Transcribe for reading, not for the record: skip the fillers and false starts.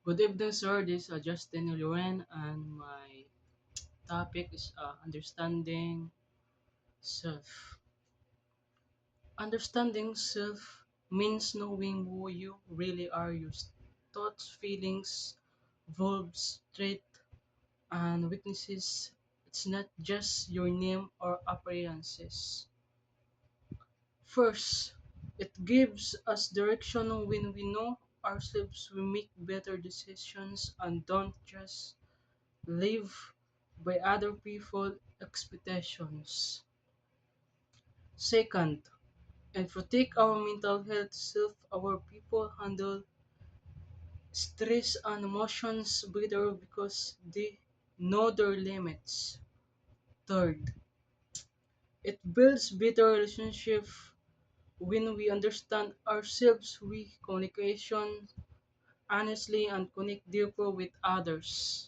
Good evening, sir. This is Justin Loren, and my topic is understanding self. Understanding self means knowing who you really are, your thoughts, feelings, verbs, traits, and weaknesses. It's not just your name or appearances. First, it gives us direction when we know ourselves. We make better decisions and don't just live by other people's expectations. Second, and protect our mental health self. Our people handle stress and emotions better because they know their limits. Third, it builds better relationship when we understand ourselves. We communication honestly and connect deeper with others.